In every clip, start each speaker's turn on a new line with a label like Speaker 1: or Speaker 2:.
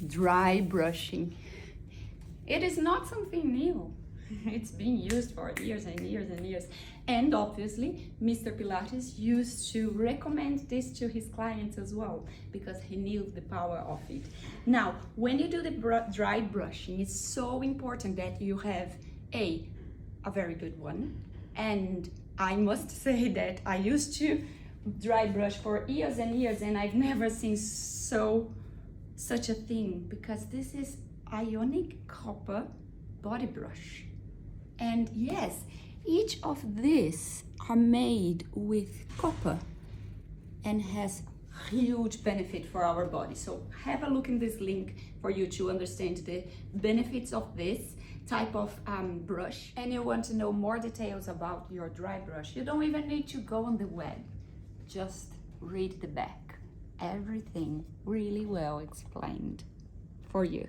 Speaker 1: dry brushing. It is not something new. It's been used for years and years and years. And obviously, Mr. Pilates used to recommend this to his clients as well, because he knew the power of it. Now, when you do the dry brushing, it's so important that you have a very good one. And I must say that I used to dry brush for years and years, and I've never seen such a thing, because this is ionic copper body brush. And yes, each of these are made with copper and has huge benefit for our body. So have a look in this link for you to understand the benefits of this type of brush. And you want to know more details about your dry brush, you don't even need to go on the web. Just read the back. Everything really well explained for you.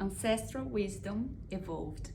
Speaker 1: Ancestral wisdom evolved